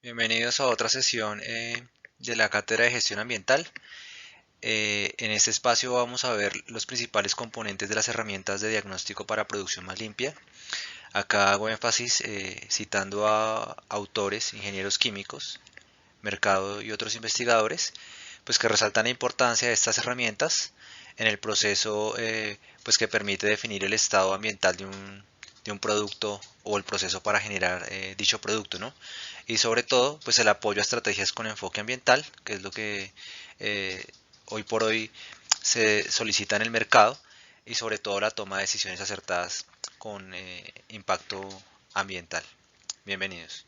Bienvenidos a otra sesión de la Cátedra de Gestión Ambiental. En este espacio vamos a ver los principales componentes de las herramientas de diagnóstico para producción más limpia. Acá hago énfasis citando a autores, ingenieros químicos, mercado y otros investigadores, pues que resaltan la importancia de estas herramientas en el proceso pues que permite definir el estado ambiental de un producto o el proceso para generar dicho producto, ¿no? Y sobre todo, pues el apoyo a estrategias con enfoque ambiental, que es lo que eh, hoy por hoy se solicita en el mercado, y sobre todo la toma de decisiones acertadas con impacto ambiental. Bienvenidos.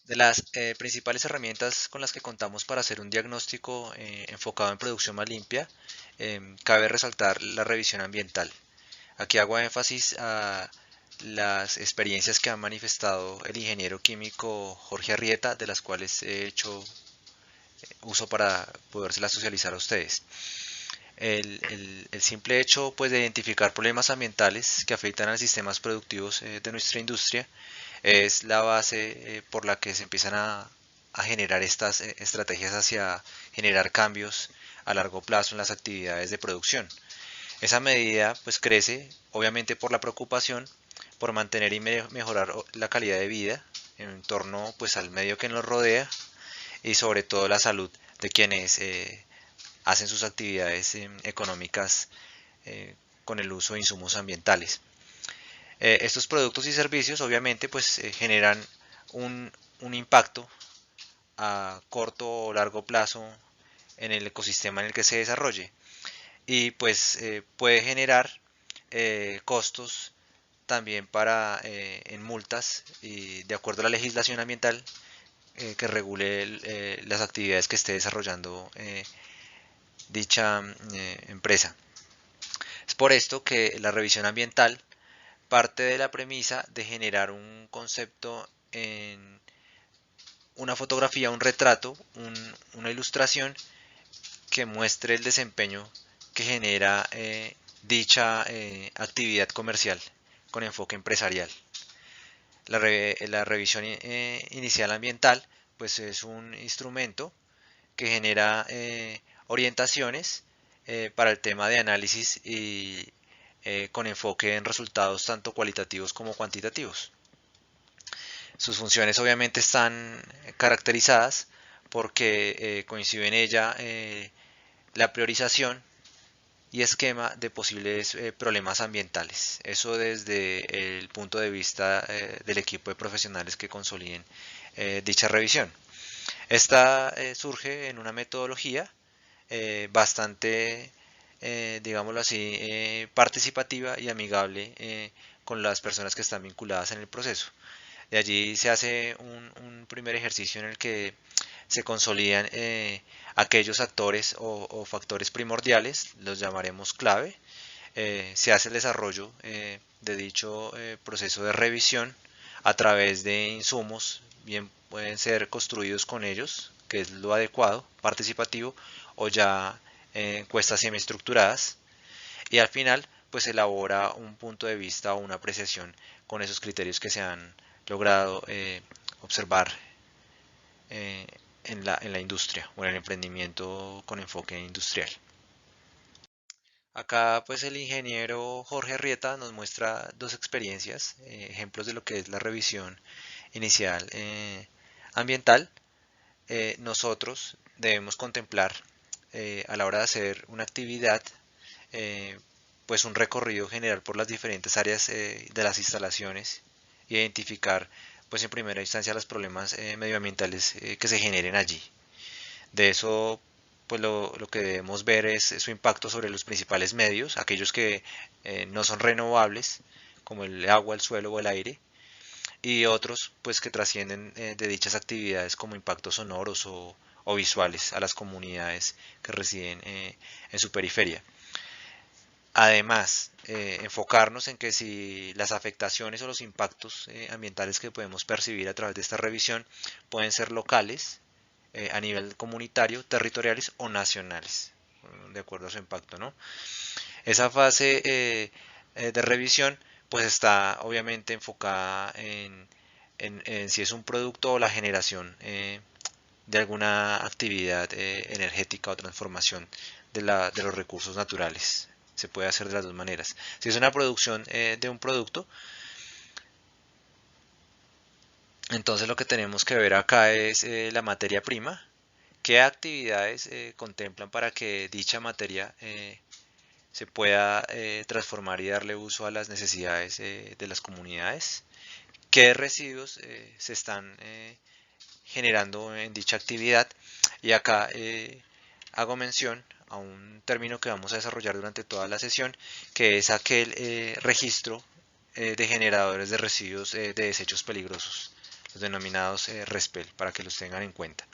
De las principales herramientas con las que contamos para hacer un diagnóstico enfocado en producción más limpia, cabe resaltar la revisión ambiental. Aquí hago énfasis a las experiencias que ha manifestado el ingeniero químico Jorge Arrieta, de las cuales he hecho uso para podérselas socializar a ustedes. El simple hecho pues, de identificar problemas ambientales que afectan a los sistemas productivos de nuestra industria es la base por la que se empiezan a generar estas estrategias hacia generar cambios a largo plazo en las actividades de producción. Esa medida pues crece obviamente por la preocupación por mantener y mejorar la calidad de vida en torno pues al medio que nos rodea y sobre todo la salud de quienes hacen sus actividades económicas con el uso de insumos ambientales. Estos productos y servicios obviamente pues generan un impacto a corto o largo plazo en el ecosistema en el que se desarrolle y pues puede generar costos también para en multas y de acuerdo a la legislación ambiental que regule las actividades que esté desarrollando dicha empresa. Es por esto que la revisión ambiental parte de la premisa de generar un concepto en una fotografía, un retrato, una ilustración que muestre el desempeño que genera dicha actividad comercial con enfoque empresarial. La revisión inicial ambiental pues es un instrumento que genera orientaciones para el tema de análisis y con enfoque en resultados tanto cualitativos como cuantitativos. Sus funciones obviamente están caracterizadas porque coincide en ella la priorización y esquema de posibles problemas ambientales. Eso desde el punto de vista del equipo de profesionales que consoliden dicha revisión. Esta surge en una metodología bastante, digámoslo así, participativa y amigable con las personas que están vinculadas en el proceso. De allí se hace un primer ejercicio en el que se consolidan aquellos actores o factores primordiales, los llamaremos clave. Se hace el desarrollo de dicho proceso de revisión a través de insumos, bien pueden ser construidos con ellos, que es lo adecuado, participativo, o ya encuestas semiestructuradas, y al final pues elabora un punto de vista o una apreciación con esos criterios que se han logrado observar eh, en la industria o en el emprendimiento con enfoque industrial. Acá pues el ingeniero Jorge Arrieta nos muestra dos experiencias, ejemplos de lo que es la revisión inicial ambiental. Nosotros debemos contemplar a la hora de hacer una actividad eh, pues un recorrido general por las diferentes áreas de las instalaciones, identificar pues en primera instancia los problemas medioambientales que se generen allí. De eso pues lo que debemos ver es su impacto sobre los principales medios, aquellos que no son renovables, como el agua, el suelo o el aire, y otros pues que trascienden de dichas actividades como impactos sonoros o visuales a las comunidades que residen en su periferia. Además, enfocarnos en que si las afectaciones o los impactos ambientales que podemos percibir a través de esta revisión pueden ser locales, a nivel comunitario, territoriales o nacionales, de acuerdo a su impacto, ¿no? Esa fase de revisión pues está obviamente enfocada en si es un producto o la generación de alguna actividad energética o transformación de los recursos naturales. Se puede hacer de las dos maneras. Si es una producción de un producto, entonces lo que tenemos que ver acá es la materia prima. ¿Qué actividades contemplan para que dicha materia se pueda transformar y darle uso a las necesidades de las comunidades? ¿Qué residuos se están generando en dicha actividad? Y acá hago mención a un término que vamos a desarrollar durante toda la sesión, que es aquel registro de generadores de residuos de desechos peligrosos, los denominados RESPEL, para que los tengan en cuenta.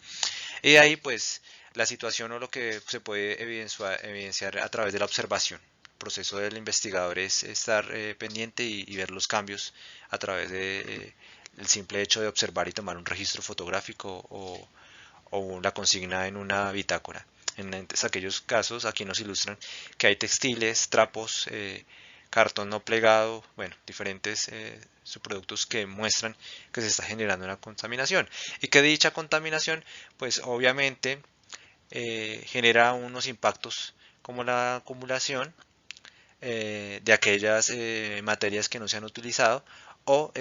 Y de ahí pues la situación o lo que se puede evidenciar a través de la observación. El proceso del investigador es estar pendiente y ver los cambios a través de el simple hecho de observar y tomar un registro fotográfico o la consigna en una bitácora. En aquellos casos, aquí nos ilustran que hay textiles, trapos, cartón no plegado, bueno, diferentes subproductos que muestran que se está generando una contaminación y que dicha contaminación, pues obviamente genera unos impactos como la acumulación de aquellas materias que no se han utilizado o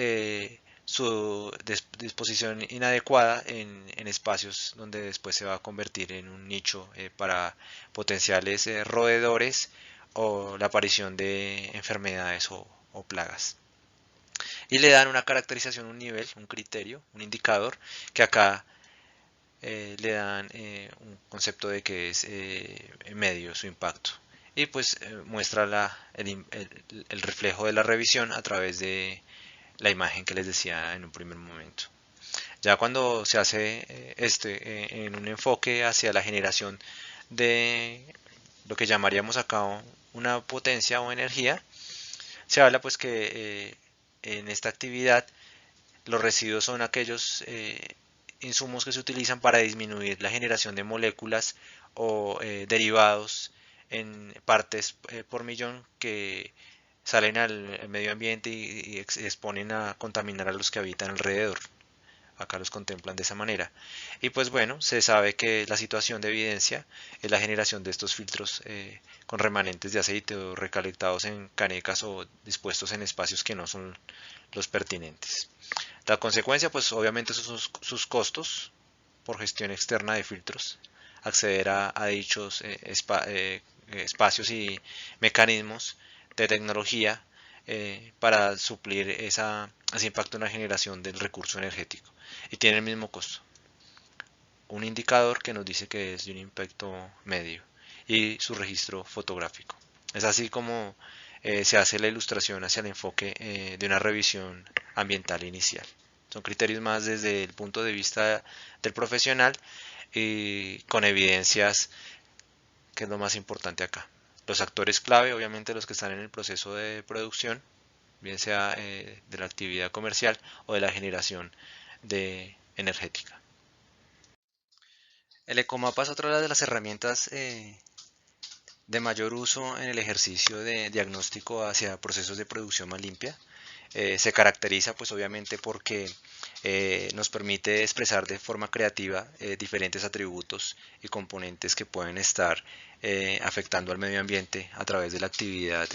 su disposición inadecuada en espacios donde después se va a convertir en un nicho para potenciales roedores o la aparición de enfermedades o plagas. Y le dan una caracterización, un nivel, un criterio, un indicador que acá le dan un concepto de que es medio su impacto y pues muestra el reflejo de la revisión a través de la imagen que les decía en un primer momento. Ya cuando se hace en un enfoque hacia la generación de lo que llamaríamos acá una potencia o energía, se habla pues que en esta actividad los residuos son aquellos insumos que se utilizan para disminuir la generación de moléculas o derivados en partes por millón que salen al medio ambiente y exponen a contaminar a los que habitan alrededor. Acá los contemplan de esa manera. Y pues bueno, se sabe que la situación de evidencia es la generación de estos filtros con remanentes de aceite o recolectados en canecas o dispuestos en espacios que no son los pertinentes. La consecuencia, pues obviamente son sus costos por gestión externa de filtros, acceder a dichos espacios y mecanismos de tecnología para suplir ese impacto en la generación del recurso energético. Y tiene el mismo costo. Un indicador que nos dice que es de un impacto medio y su registro fotográfico. Es así como se hace la ilustración hacia el enfoque de una revisión ambiental inicial. Son criterios más desde el punto de vista del profesional y con evidencias, que es lo más importante acá. Los actores clave, obviamente los que están en el proceso de producción, bien sea de la actividad comercial o de la generación de energética. El Ecomapa es otra de las herramientas de mayor uso en el ejercicio de diagnóstico hacia procesos de producción más limpia. Se caracteriza pues obviamente porque nos permite expresar de forma creativa diferentes atributos y componentes que pueden estar afectando al medio ambiente a través de la actividad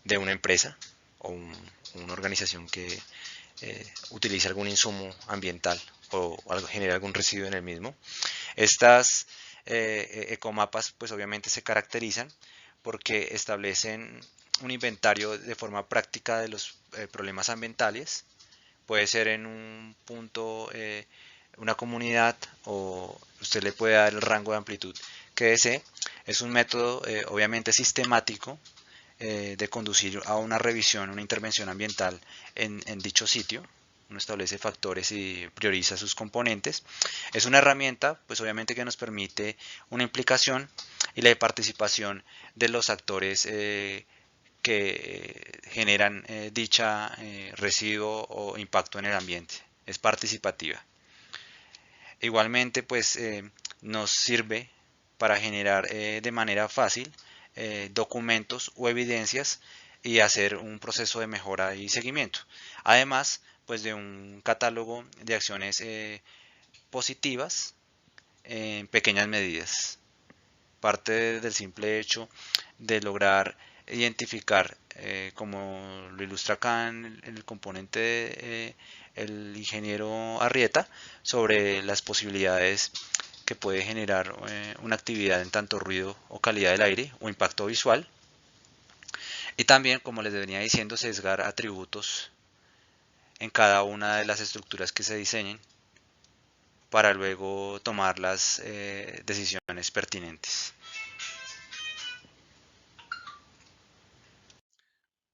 de una empresa o una organización que utilice algún insumo ambiental o genere algún residuo en el mismo. Estas ecomapas pues obviamente se caracterizan porque establecen un inventario de forma práctica de los problemas ambientales. Puede ser en un punto, una comunidad, o usted le puede dar el rango de amplitud que desee. Es un método obviamente sistemático de conducir a una revisión, una intervención ambiental en dicho sitio. Uno establece factores y prioriza sus componentes. Es una herramienta, pues obviamente que nos permite una implicación y la participación de los actores que generan dicha residuo o impacto en el ambiente. Es participativa. Igualmente, pues nos sirve para generar de manera fácil documentos o evidencias y hacer un proceso de mejora y seguimiento. Además, pues de un catálogo de acciones positivas en pequeñas medidas. Parte del simple hecho de lograr identificar, como lo ilustra acá en el componente el ingeniero Arrieta, sobre las posibilidades que puede generar una actividad en tanto ruido o calidad del aire o impacto visual. Y también, como les venía diciendo, sesgar atributos en cada una de las estructuras que se diseñen para luego tomar las decisiones pertinentes.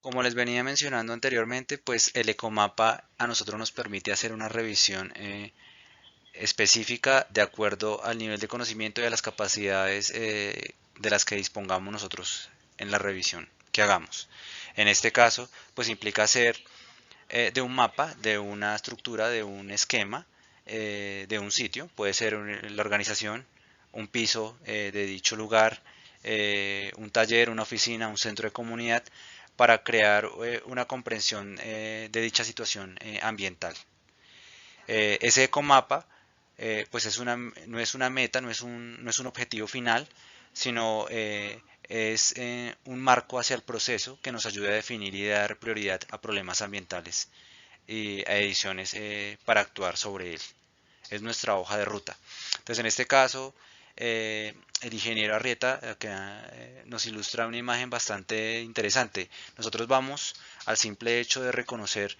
Como les venía mencionando anteriormente, pues el ecomapa a nosotros nos permite hacer una revisión específica de acuerdo al nivel de conocimiento y a las capacidades de las que dispongamos nosotros en la revisión que hagamos. En este caso, pues implica hacer de un mapa, de una estructura, de un esquema, de un sitio, puede ser la organización, un piso de dicho lugar, un taller, una oficina, un centro de comunidad, para crear una comprensión de dicha situación ambiental. Ese ecomapa pues no es una meta, no es un objetivo final, sino es un marco hacia el proceso que nos ayuda a definir y dar prioridad a problemas ambientales y a ediciones para actuar sobre él. Es nuestra hoja de ruta. Entonces, en este caso, el ingeniero Arrieta nos ilustra una imagen bastante interesante. Nosotros vamos al simple hecho de reconocer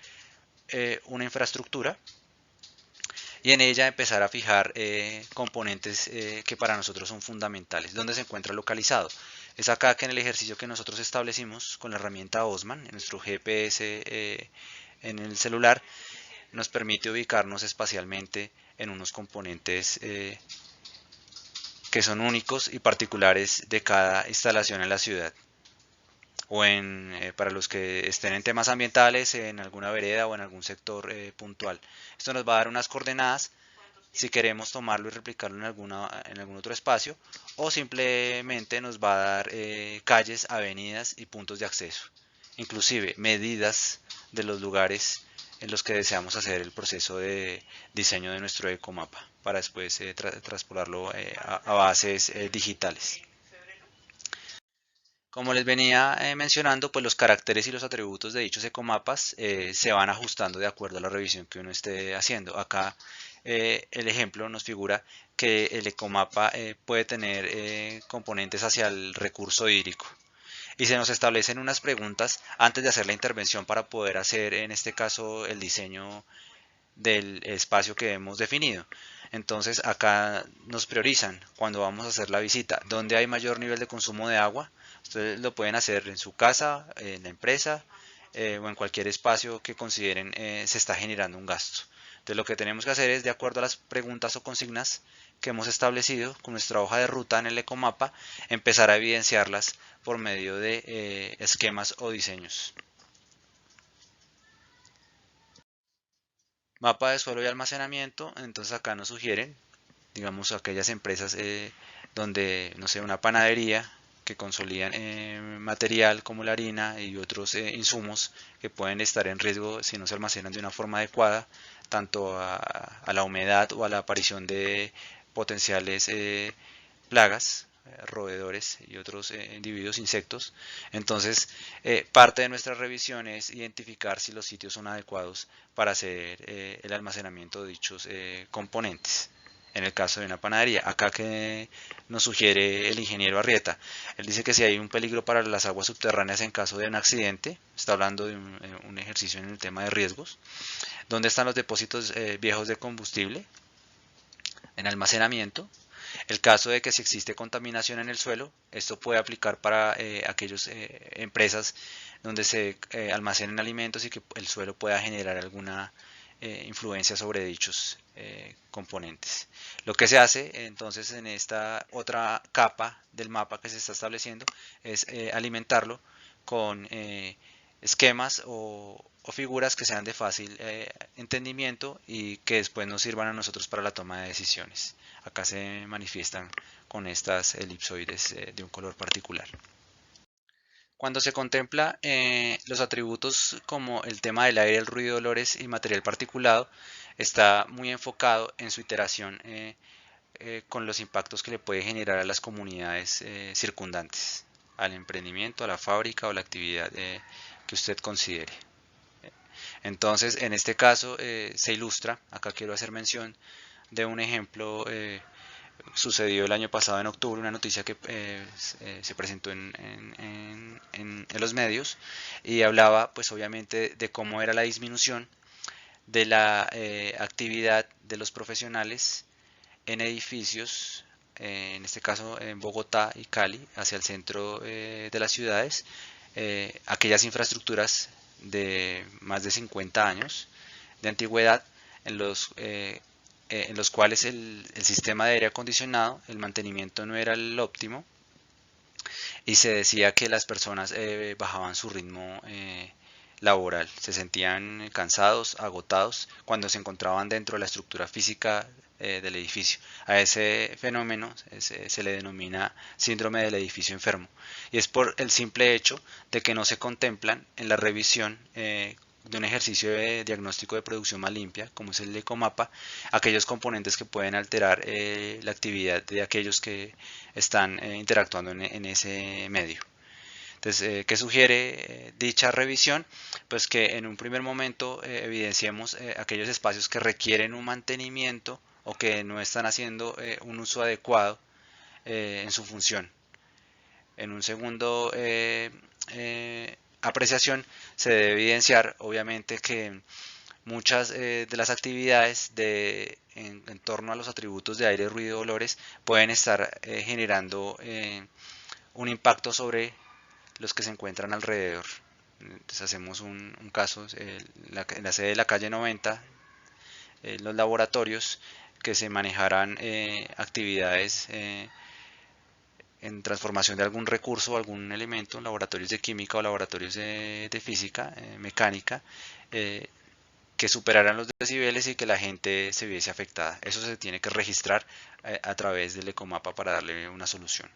una infraestructura y en ella empezar a fijar componentes que para nosotros son fundamentales. ¿Dónde se encuentra localizado? Es acá que en el ejercicio que nosotros establecimos con la herramienta Osman, en nuestro GPS en el celular, nos permite ubicarnos espacialmente en unos componentes que son únicos y particulares de cada instalación en la ciudad, o para los que estén en temas ambientales, en alguna vereda o en algún sector puntual. Esto nos va a dar unas coordenadas si queremos tomarlo y replicarlo en algún otro espacio, o simplemente nos va a dar calles, avenidas y puntos de acceso, inclusive medidas de los lugares en los que deseamos hacer el proceso de diseño de nuestro ecomapa para después traspolarlo a bases digitales. Como les venía mencionando, pues los caracteres y los atributos de dichos ecomapas se van ajustando de acuerdo a la revisión que uno esté haciendo. Acá el ejemplo nos figura que el ecomapa puede tener componentes hacia el recurso hídrico y se nos establecen unas preguntas antes de hacer la intervención para poder hacer en este caso el diseño del espacio que hemos definido. Entonces acá nos priorizan cuando vamos a hacer la visita, dónde hay mayor nivel de consumo de agua. Ustedes lo pueden hacer en su casa, en la empresa o en cualquier espacio que consideren se está generando un gasto. Entonces lo que tenemos que hacer es, de acuerdo a las preguntas o consignas que hemos establecido con nuestra hoja de ruta en el ecomapa, empezar a evidenciarlas por medio de esquemas o diseños. Mapa de suelo y almacenamiento, entonces acá nos sugieren, digamos, aquellas empresas donde, no sé, una panadería que consolidan material como la harina y otros insumos que pueden estar en riesgo si no se almacenan de una forma adecuada, tanto a la humedad o a la aparición de potenciales plagas, roedores y otros individuos, insectos. Entonces, parte de nuestra revisión es identificar si los sitios son adecuados para hacer el almacenamiento de dichos componentes. En el caso de una panadería, acá que nos sugiere el ingeniero Arrieta, él dice que si hay un peligro para las aguas subterráneas en caso de un accidente, está hablando de un ejercicio en el tema de riesgos, ¿dónde están los depósitos viejos de combustible? En almacenamiento. El caso de que si existe contaminación en el suelo, esto puede aplicar para aquellas empresas donde se almacenen alimentos y que el suelo pueda generar alguna influencia sobre dichos componentes. Lo que se hace entonces en esta otra capa del mapa que se está estableciendo es alimentarlo con esquemas o figuras que sean de fácil entendimiento y que después nos sirvan a nosotros para la toma de decisiones. Acá se manifiestan con estas elipsoides de un color particular. Cuando se contempla los atributos como el tema del aire, el ruido, olores y material particulado, está muy enfocado en su iteración con los impactos que le puede generar a las comunidades circundantes, al emprendimiento, a la fábrica o la actividad que usted considere. Entonces, en este caso se ilustra, acá quiero hacer mención de un ejemplo sucedió el año pasado en octubre, una noticia que se presentó en los medios y hablaba pues obviamente de cómo era la disminución de la actividad de los profesionales en edificios, en este caso en Bogotá y Cali, hacia el centro de las ciudades, aquellas infraestructuras de más de 50 años de antigüedad en los cuales el sistema de aire acondicionado, el mantenimiento no era el óptimo y se decía que las personas bajaban su ritmo laboral, se sentían cansados, agotados cuando se encontraban dentro de la estructura física del edificio. A ese fenómeno se le denomina síndrome del edificio enfermo y es por el simple hecho de que no se contemplan en la revisión de un ejercicio de diagnóstico de producción más limpia, como es el Ecomapa, aquellos componentes que pueden alterar la actividad de aquellos que están interactuando en ese medio. Entonces, ¿qué sugiere dicha revisión? Pues que en un primer momento evidenciemos aquellos espacios que requieren un mantenimiento o que no están haciendo un uso adecuado en su función. En un segundo apreciación se debe evidenciar obviamente que muchas de las actividades en torno a los atributos de aire, ruido, olores pueden estar generando un impacto sobre los que se encuentran alrededor. Entonces hacemos un caso en la sede de la calle 90, los laboratorios que se manejarán actividades en transformación de algún recurso o algún elemento, laboratorios de química o laboratorios de física, mecánica, que superaran los decibeles y que la gente se viese afectada. Eso se tiene que registrar a través del Ecomapa para darle una solución.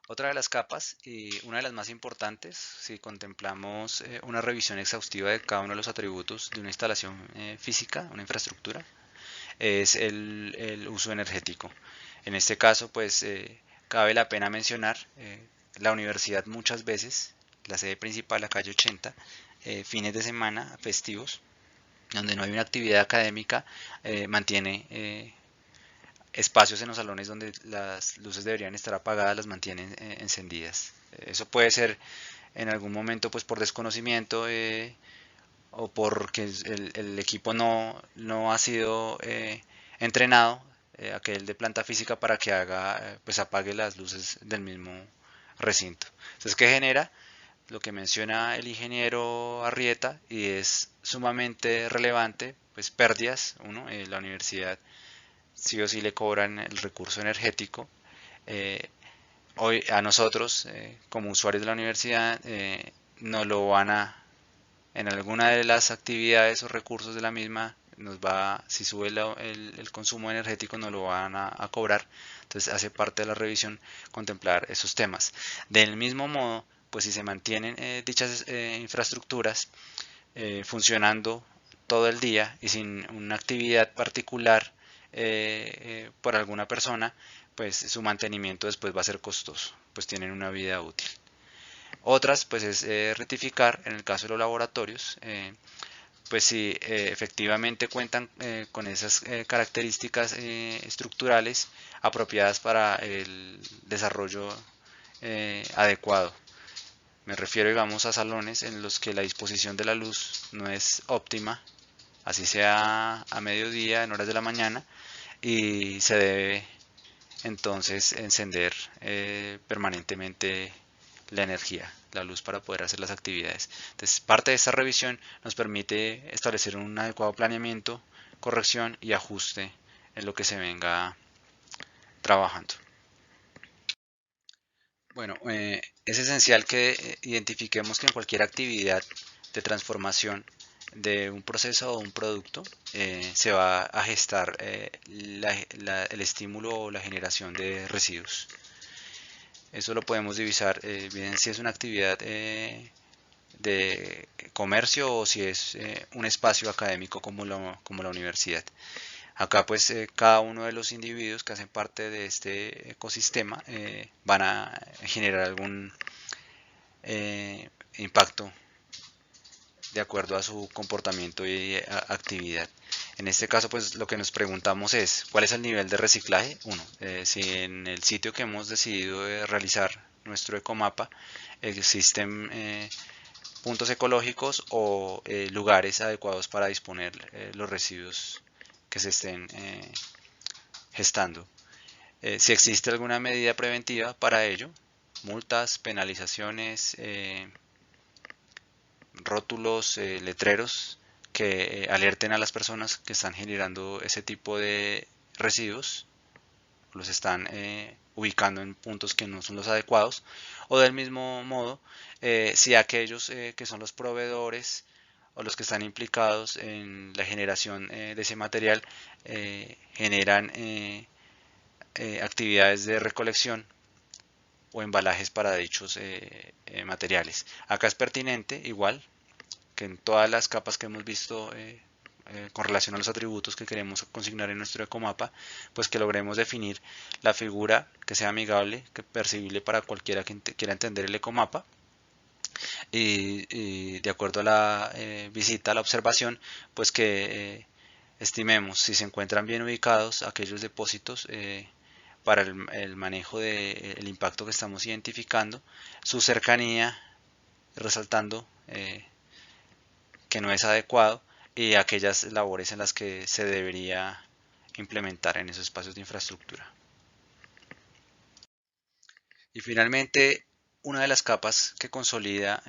Otra de las capas y una de las más importantes, si contemplamos una revisión exhaustiva de cada uno de los atributos de una instalación física, una infraestructura, es el uso energético. En este caso, pues cabe la pena mencionar la universidad muchas veces, la sede principal, la calle 80, fines de semana, festivos, donde no hay una actividad académica, mantiene espacios en los salones donde las luces deberían estar apagadas, las mantienen encendidas. Eso puede ser en algún momento pues por desconocimiento o porque el equipo no ha sido entrenado, aquel de planta física para que haga pues apague las luces del mismo recinto. Entonces, ¿qué genera? Lo que menciona el ingeniero Arrieta y es sumamente relevante, pues pérdidas, uno, la universidad sí o sí le cobran el recurso energético. Hoy a nosotros, como usuarios de la universidad, no lo van a, en alguna de las actividades o recursos de la misma, nos va, si sube el consumo energético, nos lo van a cobrar. Entonces hace parte de la revisión contemplar esos temas. Del mismo modo, pues si se mantienen dichas infraestructuras funcionando todo el día y sin una actividad particular por alguna persona, pues su mantenimiento después va a ser costoso, pues tienen una vida útil. Otras, pues es rectificar, en el caso de los laboratorios, pues si efectivamente cuentan con esas características estructurales apropiadas para el desarrollo adecuado. Me refiero, digamos, a salones en los que la disposición de la luz no es óptima, así sea a mediodía, en horas de la mañana, y se debe entonces encender permanentemente la energía, la luz para poder hacer las actividades. Entonces, parte de esta revisión nos permite establecer un adecuado planeamiento, corrección y ajuste en lo que se venga trabajando. Bueno, es esencial que identifiquemos que en cualquier actividad de transformación de un proceso o un producto se va a gestar el estímulo o la generación de residuos. Eso lo podemos divisar bien si es una actividad de comercio o si es un espacio académico como la universidad. Acá pues cada uno de los individuos que hacen parte de este ecosistema van a generar algún impacto de acuerdo a su comportamiento y actividad. En este caso, pues lo que nos preguntamos es, ¿cuál es el nivel de reciclaje? Uno, si en el sitio que hemos decidido realizar nuestro ecomapa existen puntos ecológicos o lugares adecuados para disponer los residuos que se estén gestando. Si existe alguna medida preventiva para ello, multas, penalizaciones, rótulos, letreros que alerten a las personas que están generando ese tipo de residuos, los están ubicando en puntos que no son los adecuados, o del mismo modo, si aquellos que son los proveedores o los que están implicados en la generación de ese material generan actividades de recolección o embalajes para dichos materiales. Acá es pertinente, igual, que en todas las capas que hemos visto con relación a los atributos que queremos consignar en nuestro ecomapa, pues que logremos definir la figura que sea amigable, que percibible para cualquiera que quiera entender el ecomapa. Y de acuerdo a la visita, a la observación, pues que estimemos si se encuentran bien ubicados aquellos depósitos para el manejo del impacto que estamos identificando, su cercanía, resaltando que no es adecuado, y aquellas labores en las que se debería implementar en esos espacios de infraestructura. Y finalmente, una de las capas que consolida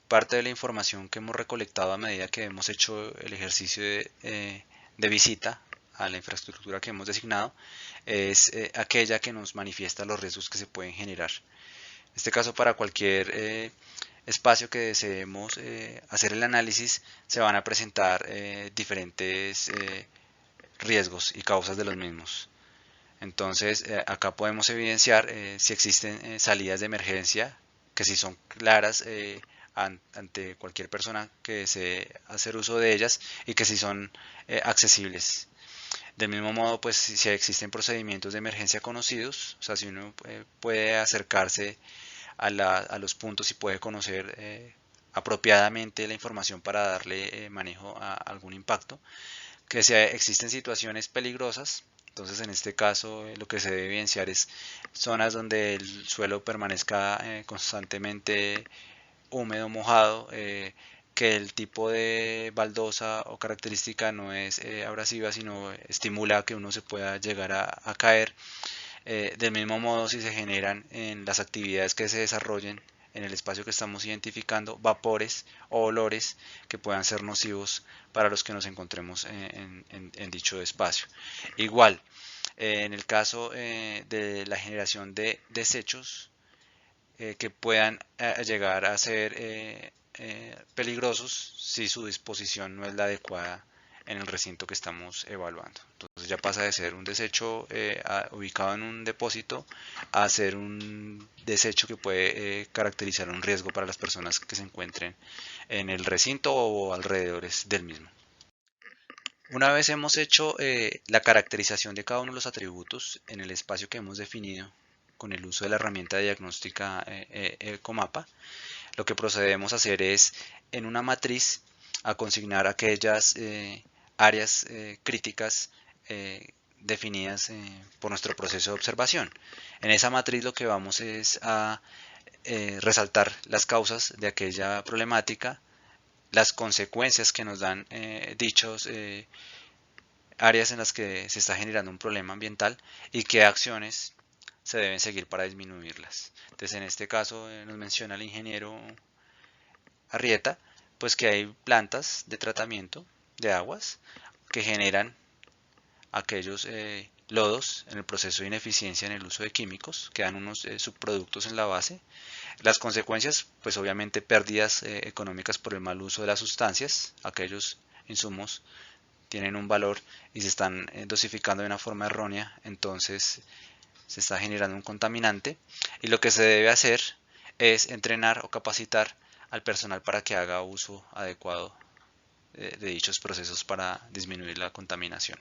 parte de la información que hemos recolectado a medida que hemos hecho el ejercicio de visita a la infraestructura que hemos designado es aquella que nos manifiesta los riesgos que se pueden generar. En este caso, para cualquier espacio que deseemos hacer el análisis, se van a presentar diferentes riesgos y causas de los mismos. Entonces, acá podemos evidenciar si existen salidas de emergencia, que si son claras ante cualquier persona que desee hacer uso de ellas y que si son accesibles. Del mismo modo, pues si existen procedimientos de emergencia conocidos, o sea, si uno puede acercarse a los puntos y puede conocer apropiadamente la información para darle manejo a algún impacto, que existen situaciones peligrosas. Entonces, en este caso, lo que se debe evidenciar es zonas donde el suelo permanezca constantemente húmedo, mojado, que el tipo de baldosa o característica no es abrasiva, sino estimula a que uno se pueda llegar a caer. Del mismo modo, si se generan en las actividades que se desarrollen en el espacio que estamos identificando vapores o olores que puedan ser nocivos para los que nos encontremos en dicho espacio. Igual, en el caso de la generación de desechos que puedan llegar a ser peligrosos si su disposición no es la adecuada en el recinto que estamos evaluando. Entonces ya pasa de ser un desecho ubicado en un depósito a ser un desecho que puede caracterizar un riesgo para las personas que se encuentren en el recinto o alrededores del mismo. Una vez hemos hecho la caracterización de cada uno de los atributos en el espacio que hemos definido con el uso de la herramienta diagnóstica Ecomapa, lo que procedemos a hacer es en una matriz a consignar aquellas áreas críticas definidas por nuestro proceso de observación. En esa matriz lo que vamos es a resaltar las causas de aquella problemática, las consecuencias que nos dan dichos áreas en las que se está generando un problema ambiental y qué acciones se deben seguir para disminuirlas. Entonces, en este caso nos menciona el ingeniero Arrieta, pues que hay plantas de tratamiento de aguas que generan aquellos lodos en el proceso de ineficiencia en el uso de químicos, que dan unos subproductos en la base. Las consecuencias, pues obviamente pérdidas económicas por el mal uso de las sustancias, aquellos insumos tienen un valor y se están dosificando de una forma errónea, entonces se está generando un contaminante y lo que se debe hacer es entrenar o capacitar al personal para que haga uso adecuado de dichos procesos para disminuir la contaminación.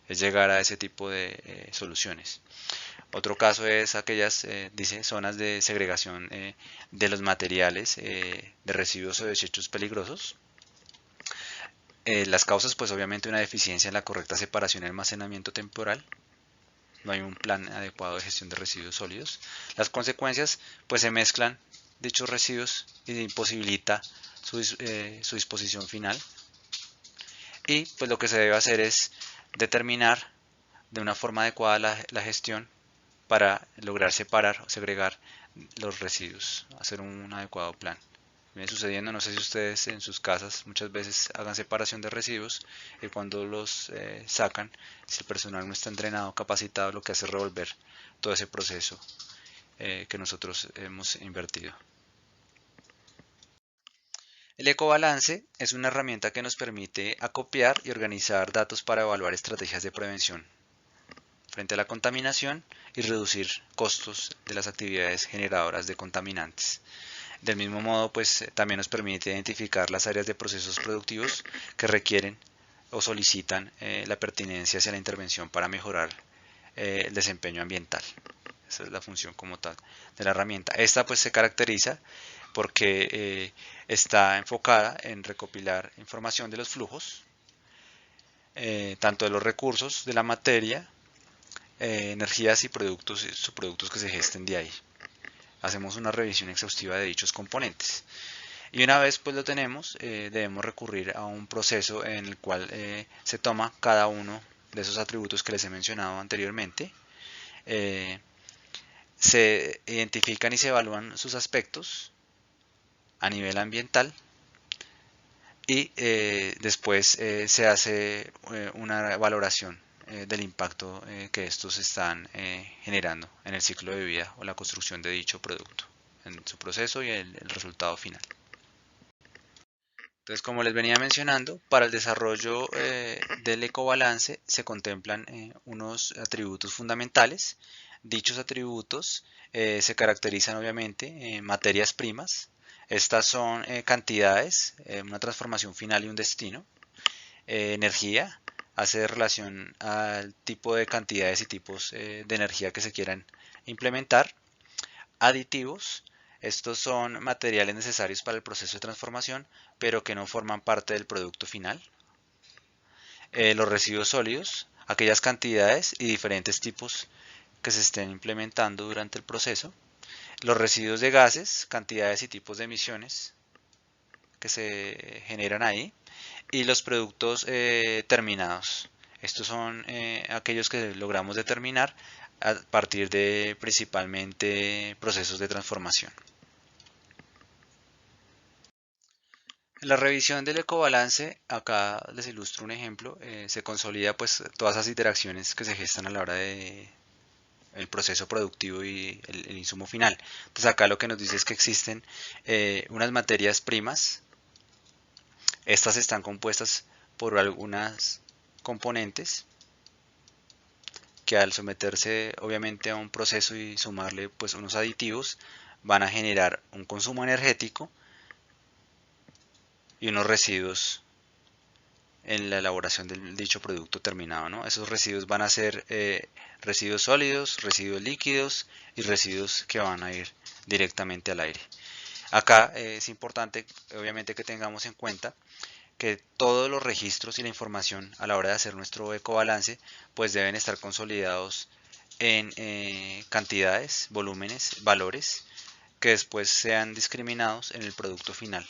Es llegar a ese tipo de soluciones. Otro caso es aquellas, dice, zonas de segregación de los materiales de residuos o desechos peligrosos. Las causas, pues obviamente una deficiencia en la correcta separación y almacenamiento temporal. No hay un plan adecuado de gestión de residuos sólidos. Las consecuencias, pues se mezclan dichos residuos y imposibilita su disposición final. Y pues lo que se debe hacer es determinar de una forma adecuada la gestión para lograr separar o segregar los residuos, hacer un adecuado plan. Viene sucediendo, no sé si ustedes en sus casas muchas veces hagan separación de residuos y cuando los sacan, si el personal no está entrenado, capacitado, lo que hace es revolver todo ese proceso que nosotros hemos invertido. El ecobalance es una herramienta que nos permite acopiar y organizar datos para evaluar estrategias de prevención frente a la contaminación y reducir costos de las actividades generadoras de contaminantes. Del mismo modo, pues también nos permite identificar las áreas de procesos productivos que requieren o solicitan la pertinencia hacia la intervención para mejorar el desempeño ambiental. Esa es la función como tal de la herramienta. Esta pues se caracteriza porque está enfocada en recopilar información de los flujos, tanto de los recursos de la materia, energías y productos, subproductos que se gesten de ahí. Hacemos una revisión exhaustiva de dichos componentes. Y una vez pues lo tenemos, debemos recurrir a un proceso en el cual se toma cada uno de esos atributos que les he mencionado anteriormente, se identifican y se evalúan sus aspectos a nivel ambiental y después se hace una valoración del impacto que estos están generando en el ciclo de vida o la construcción de dicho producto, en su proceso y el resultado final. Entonces, como les venía mencionando, para el desarrollo del ecobalance se contemplan unos atributos fundamentales. Dichos atributos se caracterizan obviamente en materias primas. Estas son cantidades, una transformación final y un destino. Energía, hace relación al tipo de cantidades y tipos de energía que se quieran implementar. Aditivos, estos son materiales necesarios para el proceso de transformación, pero que no forman parte del producto final. Los residuos sólidos, aquellas cantidades y diferentes tipos que se estén implementando durante el proceso. Los residuos de gases, cantidades y tipos de emisiones que se generan ahí. Y los productos terminados. Estos son aquellos que logramos determinar a partir de principalmente procesos de transformación. En la revisión del ecobalance, acá les ilustro un ejemplo, se consolida pues todas esas interacciones que se gestan a la hora de el proceso productivo y el insumo final. Entonces acá lo que nos dice es que existen unas materias primas. Estas están compuestas por algunas componentes que al someterse obviamente a un proceso y sumarle pues unos aditivos van a generar un consumo energético y unos residuos en la elaboración del dicho producto terminado, ¿no? Esos residuos van a ser residuos sólidos, residuos líquidos y residuos que van a ir directamente al aire. Acá es importante obviamente que tengamos en cuenta que todos los registros y la información a la hora de hacer nuestro ecobalance pues deben estar consolidados en cantidades, volúmenes, valores que después sean discriminados en el producto final,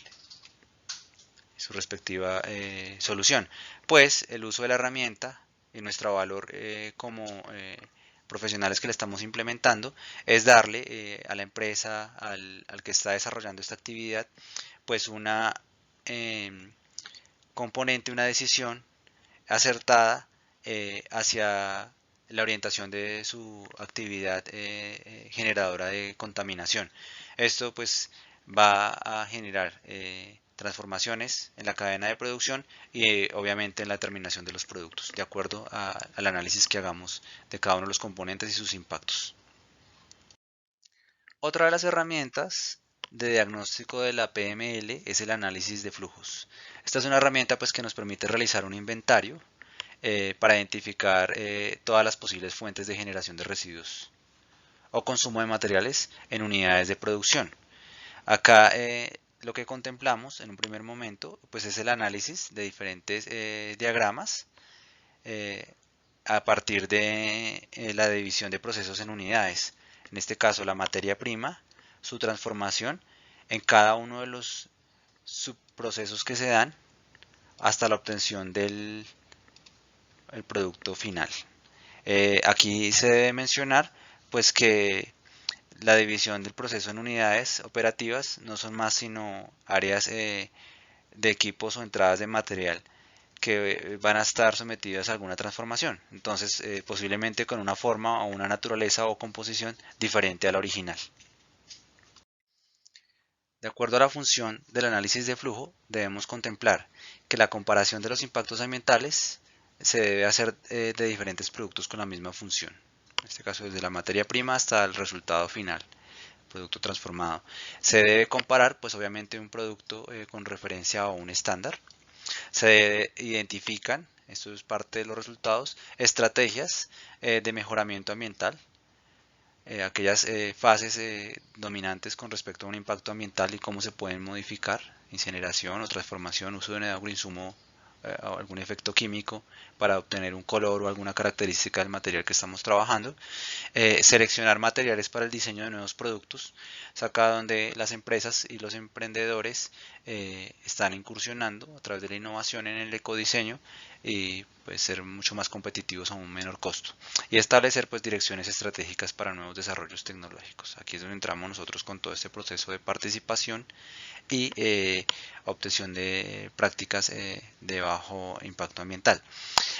su respectiva solución. Pues el uso de la herramienta y nuestro valor como profesionales que le estamos implementando es darle a la empresa, al que está desarrollando esta actividad, pues una componente, una decisión acertada hacia la orientación de su actividad generadora de contaminación. Esto pues va a generar transformaciones en la cadena de producción y obviamente en la terminación de los productos, de acuerdo al análisis que hagamos de cada uno de los componentes y sus impactos. Otra de las herramientas de diagnóstico de la PML es el análisis de flujos. Esta es una herramienta pues, que nos permite realizar un inventario para identificar todas las posibles fuentes de generación de residuos o consumo de materiales en unidades de producción. Acá lo que contemplamos en un primer momento pues, es el análisis de diferentes diagramas a partir de la división de procesos en unidades. En este caso la materia prima, su transformación en cada uno de los subprocesos que se dan hasta la obtención del producto final. Aquí se debe mencionar pues que la división del proceso en unidades operativas no son más sino áreas de equipos o entradas de material que van a estar sometidas a alguna transformación. Entonces, posiblemente con una forma o una naturaleza o composición diferente a la original. De acuerdo a la función del análisis de flujo, debemos contemplar que la comparación de los impactos ambientales se debe hacer de diferentes productos con la misma función. En este caso, desde la materia prima hasta el resultado final, producto transformado. Se debe comparar, pues obviamente, un producto con referencia a un estándar. Se identifican, esto es parte de los resultados, estrategias de mejoramiento ambiental, aquellas fases dominantes con respecto a un impacto ambiental y cómo se pueden modificar, incineración o transformación, uso de algún insumo o algún efecto químico para obtener un color o alguna característica del material que estamos trabajando. Seleccionar materiales para el diseño de nuevos productos, acá donde las empresas y los emprendedores están incursionando a través de la innovación en el ecodiseño y pues, ser mucho más competitivos a un menor costo y establecer pues direcciones estratégicas para nuevos desarrollos tecnológicos. Aquí es donde entramos nosotros con todo este proceso de participación y obtención de prácticas de bajo impacto ambiental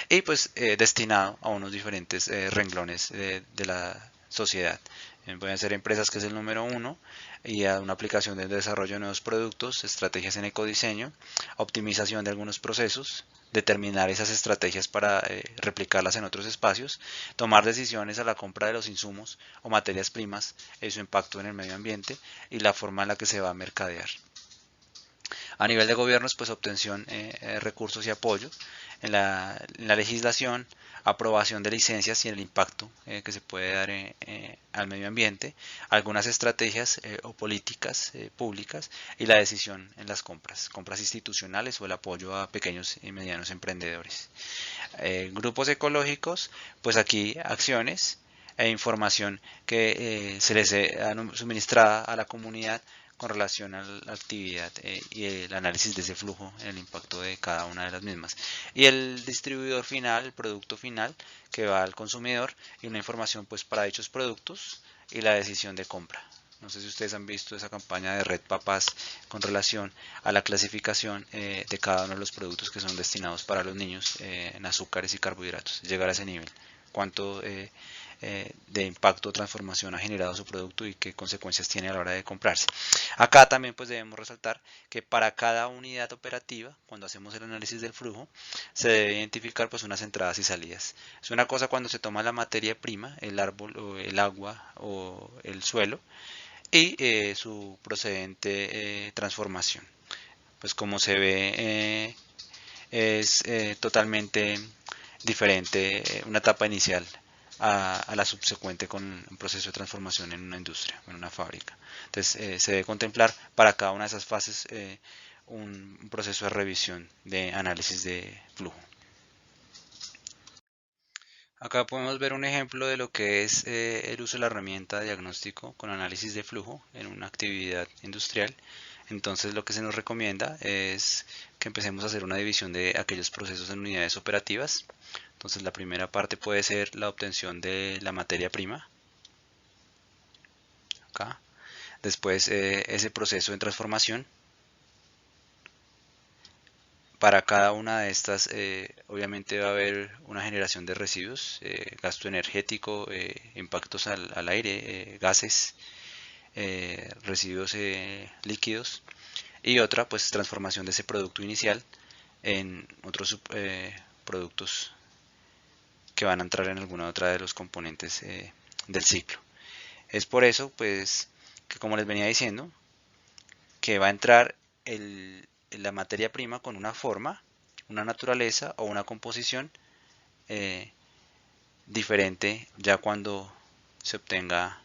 y pues destinado a unos diferentes renglones de la sociedad. Pueden ser empresas, que es el número uno, y a una aplicación del desarrollo de nuevos productos, estrategias en ecodiseño, optimización de algunos procesos, determinar esas estrategias para replicarlas en otros espacios, tomar decisiones a la compra de los insumos o materias primas y su impacto en el medio ambiente y la forma en la que se va a mercadear. A nivel de gobiernos, pues obtención de recursos y apoyo en la legislación, aprobación de licencias y el impacto que se puede dar al medio ambiente, algunas estrategias o políticas públicas y la decisión en las compras institucionales o el apoyo a pequeños y medianos emprendedores. Grupos ecológicos, pues aquí acciones e información que se les suministrada a la comunidad con relación a la actividad y el análisis de ese flujo en el impacto de cada una de las mismas. Y el distribuidor final, el producto final que va al consumidor y una información pues para dichos productos y la decisión de compra. No sé si ustedes han visto esa campaña de Red Papás con relación a la clasificación de cada uno de los productos que son destinados para los niños en azúcares y carbohidratos, llegar a ese nivel. Cuánto de impacto o transformación ha generado su producto y qué consecuencias tiene a la hora de comprarse. Acá también pues debemos resaltar que para cada unidad operativa, cuando hacemos el análisis del flujo, se debe identificar pues unas entradas y salidas. Es una cosa cuando se toma la materia prima, el árbol o el agua o el suelo y su procedente transformación. Pues como se ve es totalmente diferente una etapa inicial a la subsecuente con un proceso de transformación en una industria, en una fábrica. Entonces se debe contemplar para cada una de esas fases un proceso de revisión de análisis de flujo. Acá podemos ver un ejemplo de lo que es el uso de la herramienta de diagnóstico con análisis de flujo en una actividad industrial. Entonces lo que se nos recomienda es que empecemos a hacer una división de aquellos procesos en unidades operativas. Entonces la primera parte puede ser la obtención de la materia prima. Acá. Después ese proceso de transformación. Para cada una de estas obviamente va a haber una generación de residuos, gasto energético, impactos al aire, gases, residuos líquidos, y otra pues transformación de ese producto inicial en otros productos que van a entrar en alguna otra de los componentes del ciclo. Es por eso pues que, como les venía diciendo, que va a entrar la materia prima con una forma, una naturaleza o una composición eh, diferente ya cuando se obtenga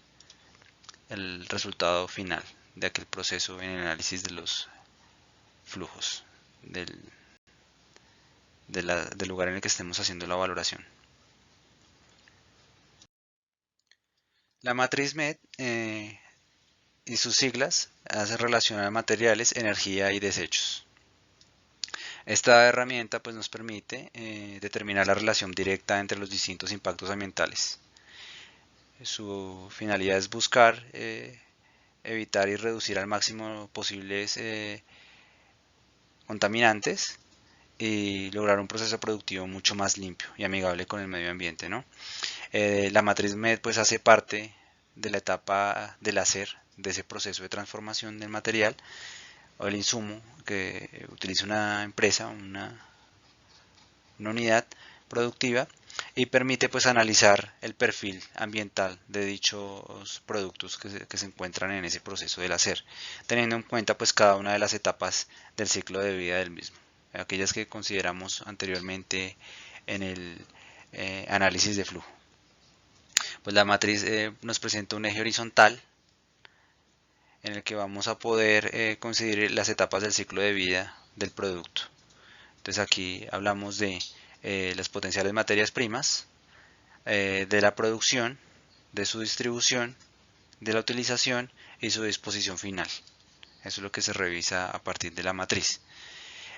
el resultado final de aquel proceso en el análisis de los flujos del lugar en el que estemos haciendo la valoración. La matriz MED y sus siglas hacen relación a materiales, energía y desechos. Esta herramienta pues, nos permite determinar la relación directa entre los distintos impactos ambientales. Su finalidad es buscar evitar y reducir al máximo posibles contaminantes y lograr un proceso productivo mucho más limpio y amigable con el medio ambiente, ¿no? La matriz MED pues hace parte de la etapa del hacer, de ese proceso de transformación del material o el insumo que utiliza una empresa, una unidad productiva, y permite pues analizar el perfil ambiental de dichos productos que se encuentran en ese proceso del hacer, teniendo en cuenta pues cada una de las etapas del ciclo de vida del mismo, aquellas que consideramos anteriormente en el análisis de flujo. Pues la matriz nos presenta un eje horizontal en el que vamos a poder considerar las etapas del ciclo de vida del producto. Entonces aquí hablamos de las potenciales materias primas, de la producción, de su distribución, de la utilización y su disposición final. Eso es lo que se revisa a partir de la matriz.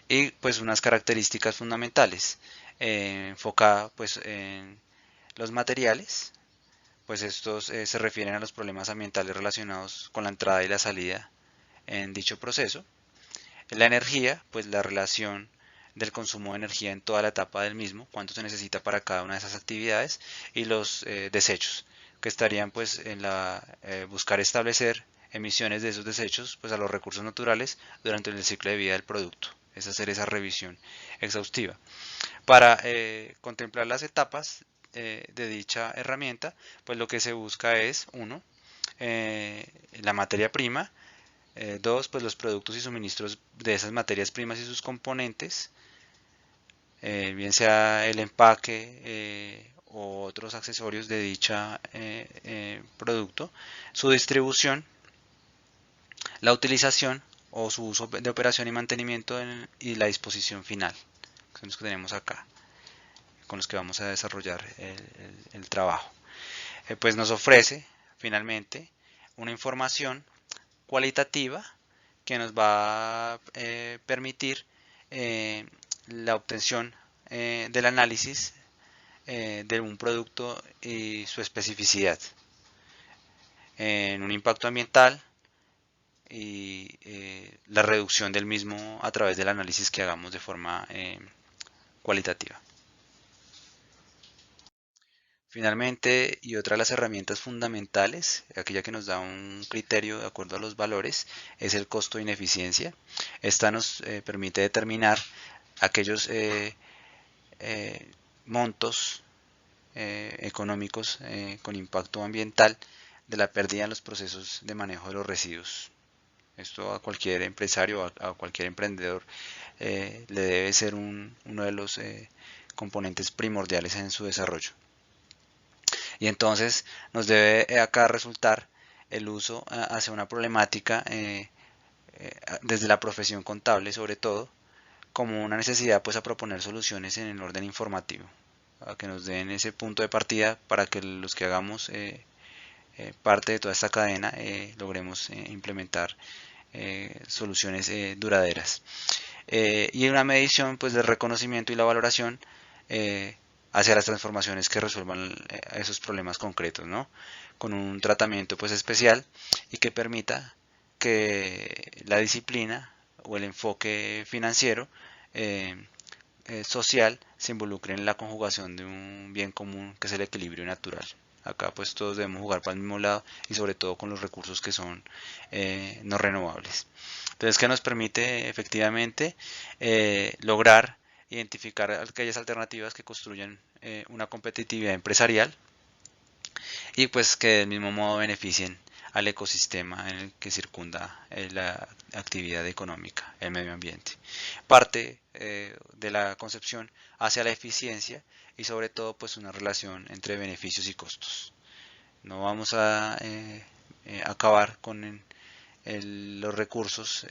Y pues unas características fundamentales, enfocada pues en los materiales, pues estos se refieren a los problemas ambientales relacionados con la entrada y la salida en dicho proceso. La energía, pues la relación del consumo de energía en toda la etapa del mismo, cuánto se necesita para cada una de esas actividades, y los desechos, que estarían pues en buscar establecer emisiones de esos desechos pues a los recursos naturales durante el ciclo de vida del producto. Es hacer esa revisión exhaustiva. Para contemplar las etapas de dicha herramienta, pues lo que se busca es, uno, la materia prima, dos, pues los productos y suministros de esas materias primas y sus componentes, bien sea el empaque o otros accesorios de dicha producto, su distribución, la utilización o su uso de operación y mantenimiento y la disposición final, que son los que tenemos acá, con los que vamos a desarrollar el trabajo. Pues nos ofrece finalmente una información cualitativa que nos va a permitir la obtención del análisis de un producto y su especificidad en un impacto ambiental y la reducción del mismo a través del análisis que hagamos de forma cualitativa. Finalmente, y otra de las herramientas fundamentales, aquella que nos da un criterio de acuerdo a los valores, es el costo de ineficiencia. Esta nos permite determinar aquellos montos económicos con impacto ambiental de la pérdida en los procesos de manejo de los residuos. Esto a cualquier empresario, a cualquier emprendedor le debe ser uno de los componentes primordiales en su desarrollo. Y entonces nos debe acá resultar el uso hacia una problemática desde la profesión contable sobre todo, como una necesidad pues a proponer soluciones en el orden informativo, a que nos den ese punto de partida para que los que hagamos parte de toda esta cadena logremos implementar soluciones duraderas. Y una medición pues del reconocimiento y la valoración hacia las transformaciones que resuelvan esos problemas concretos, ¿no? Con un tratamiento pues especial y que permita que la disciplina o el enfoque financiero social se involucre en la conjugación de un bien común que es el equilibrio natural. Acá pues todos debemos jugar para el mismo lado y sobre todo con los recursos que son no renovables. Entonces, ¿qué nos permite efectivamente lograr identificar aquellas alternativas que construyan una competitividad empresarial y pues que del mismo modo beneficien al ecosistema en el que circunda la actividad económica, el medio ambiente? Parte de la concepción hacia la eficiencia y sobre todo pues una relación entre beneficios y costos. No vamos a acabar con los recursos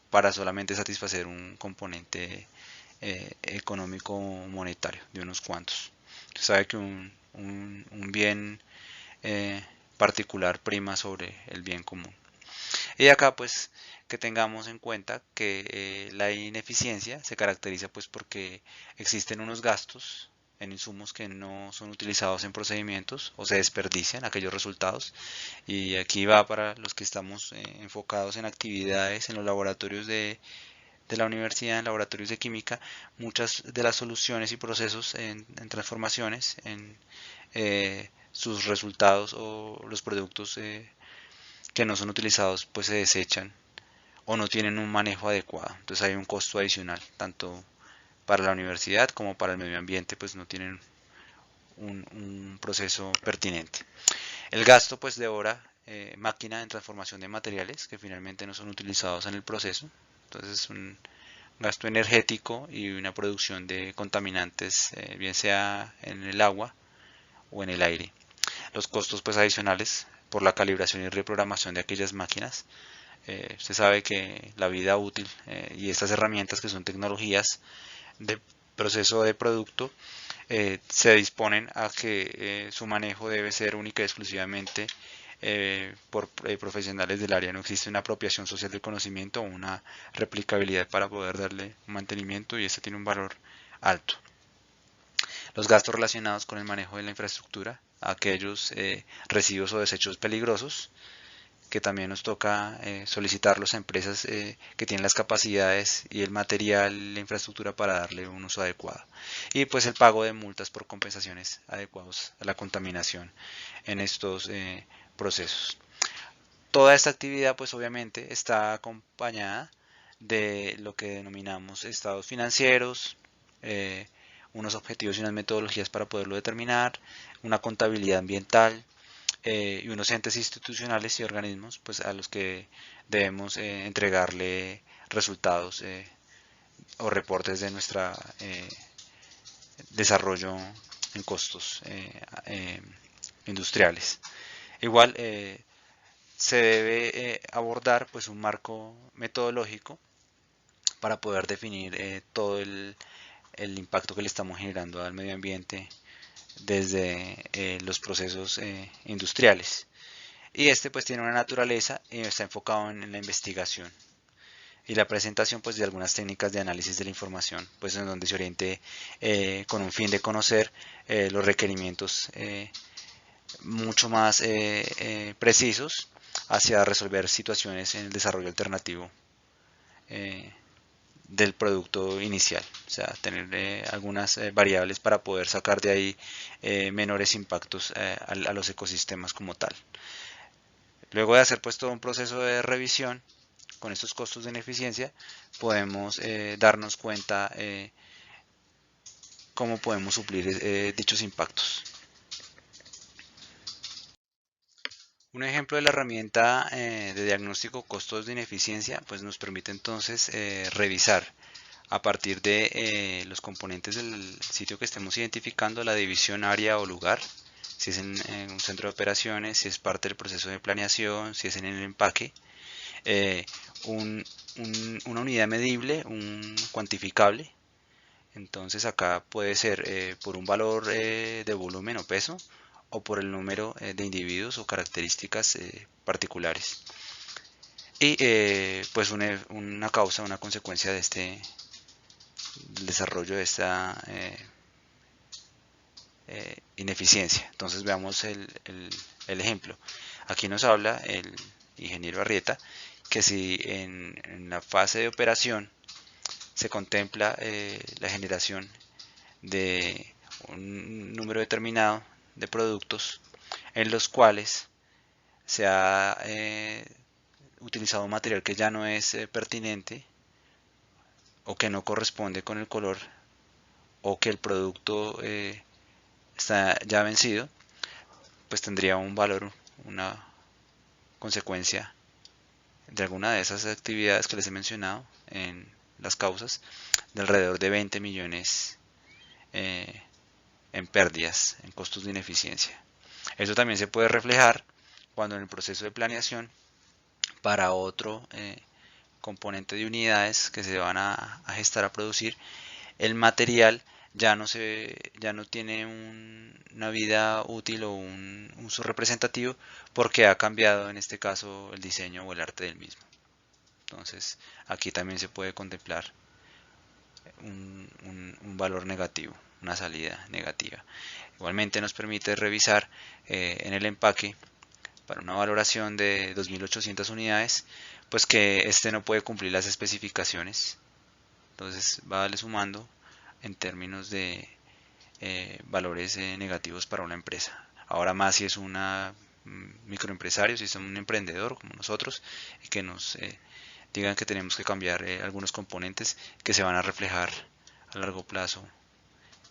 para solamente satisfacer un componente económico monetario de unos cuantos. Se sabe que un bien particular prima sobre el bien común. Y acá pues que tengamos en cuenta que la ineficiencia se caracteriza pues porque existen unos gastos en insumos que no son utilizados en procedimientos o se desperdician aquellos resultados, y aquí va para los que estamos enfocados en actividades en los laboratorios de la universidad, en laboratorios de química. Muchas de las soluciones y procesos en transformaciones, en sus resultados o los productos que no son utilizados pues se desechan o no tienen un manejo adecuado. Entonces hay un costo adicional, tanto para la universidad como para el medio ambiente, pues no tienen un proceso pertinente. El gasto pues de hora máquina en transformación de materiales que finalmente no son utilizados en el proceso. Entonces es un gasto energético y una producción de contaminantes, bien sea en el agua o en el aire. Los costos pues adicionales por la calibración y reprogramación de aquellas máquinas. Se sabe que la vida útil y estas herramientas que son tecnologías de proceso de producto se disponen a que su manejo debe ser única y exclusivamente por profesionales del área. No existe una apropiación social del conocimiento o una replicabilidad para poder darle un mantenimiento, y este tiene un valor alto. Los gastos relacionados con el manejo de la infraestructura, aquellos residuos o desechos peligrosos, que también nos toca solicitarlos a empresas que tienen las capacidades y el material, la infraestructura para darle un uso adecuado. Y pues el pago de multas por compensaciones adecuados a la contaminación en estos procesos. Toda esta actividad pues obviamente está acompañada de lo que denominamos estados financieros, unos objetivos y unas metodologías para poderlo determinar, una contabilidad ambiental, y unos entes institucionales y organismos pues a los que debemos entregarle resultados o reportes de nuestro desarrollo en costos industriales. Igual se debe abordar pues un marco metodológico para poder definir todo el impacto que le estamos generando al medio ambiente desde los procesos industriales. Y este pues tiene una naturaleza y está enfocado en la investigación y la presentación pues de algunas técnicas de análisis de la información, pues en donde se oriente con un fin de conocer los requerimientos mucho más precisos hacia resolver situaciones en el desarrollo alternativo eh, del producto inicial, o sea, tener algunas variables para poder sacar de ahí menores impactos a los ecosistemas como tal. Luego de hacer pues todo un proceso de revisión con estos costos de ineficiencia, podemos darnos cuenta cómo podemos suplir dichos impactos. Un ejemplo de la herramienta de diagnóstico costos de ineficiencia pues nos permite entonces revisar a partir de los componentes del sitio que estemos identificando, la división, área o lugar, si es en un centro de operaciones, si es parte del proceso de planeación, si es en el empaque, eh, una unidad medible, un cuantificable. Entonces acá puede ser por un valor de volumen o peso o por el número de individuos o características particulares. Y pues una causa, una consecuencia de este desarrollo de esta ineficiencia. Entonces veamos el ejemplo. Aquí nos habla el ingeniero Arrieta que si en la fase de operación se contempla la generación de un número determinado de productos, en los cuales se ha utilizado un material que ya no es pertinente o que no corresponde con el color o que el producto está ya vencido, pues tendría un valor, una consecuencia de alguna de esas actividades que les he mencionado en las causas, de alrededor de 20 millones en pérdidas, en costos de ineficiencia. Eso también se puede reflejar cuando en el proceso de planeación para otro componente de unidades que se van a gestar a producir, el material ya no tiene una vida útil o un uso representativo porque ha cambiado en este caso el diseño o el arte del mismo. Entonces aquí también se puede contemplar un valor negativo, una salida negativa. Igualmente nos permite revisar en el empaque para una valoración de 2.800 unidades, pues que este no puede cumplir las especificaciones. Entonces va a darle sumando en términos de valores negativos para una empresa. Ahora más si es una microempresario, si es un emprendedor como nosotros, y que nos digan que tenemos que cambiar algunos componentes que se van a reflejar a largo plazo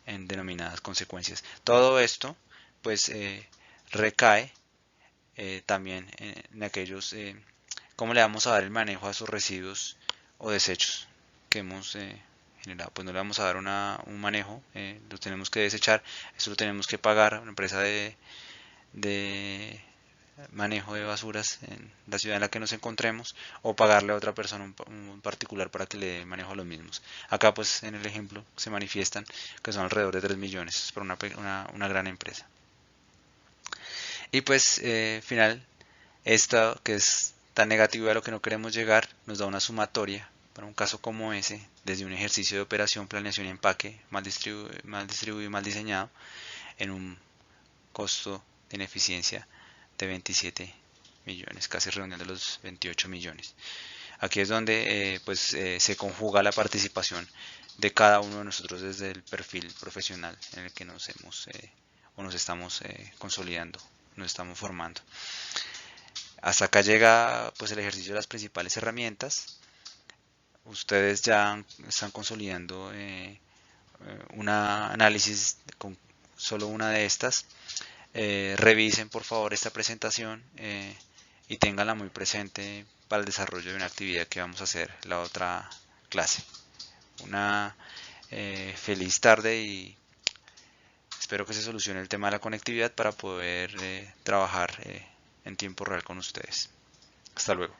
en denominadas consecuencias. Todo esto pues recae también en aquellos, cómo le vamos a dar el manejo a esos residuos o desechos que hemos generado. Pues no le vamos a dar un manejo, lo tenemos que desechar, eso lo tenemos que pagar a una empresa de manejo de basuras en la ciudad en la que nos encontremos, o pagarle a otra persona un particular para que le dé manejo a los mismos. Acá pues en el ejemplo se manifiestan que son alrededor de 3 millones para una gran empresa. Y pues final, esta que es tan negativa a lo que no queremos llegar, nos da una sumatoria para un caso como ese, desde un ejercicio de operación, planeación y empaque mal distribuido y mal diseñado, en un costo de ineficiencia de 27 millones, casi redondeando los 28 millones. Aquí es donde se conjuga la participación de cada uno de nosotros desde el perfil profesional en el que nos estamos consolidando, nos estamos formando. Hasta acá llega pues el ejercicio de las principales herramientas. Ustedes ya están consolidando un análisis con solo una de estas. Revisen por favor esta presentación y ténganla muy presente para el desarrollo de una actividad que vamos a hacer la otra clase. Una feliz tarde y espero que se solucione el tema de la conectividad para poder trabajar en tiempo real con ustedes. Hasta luego.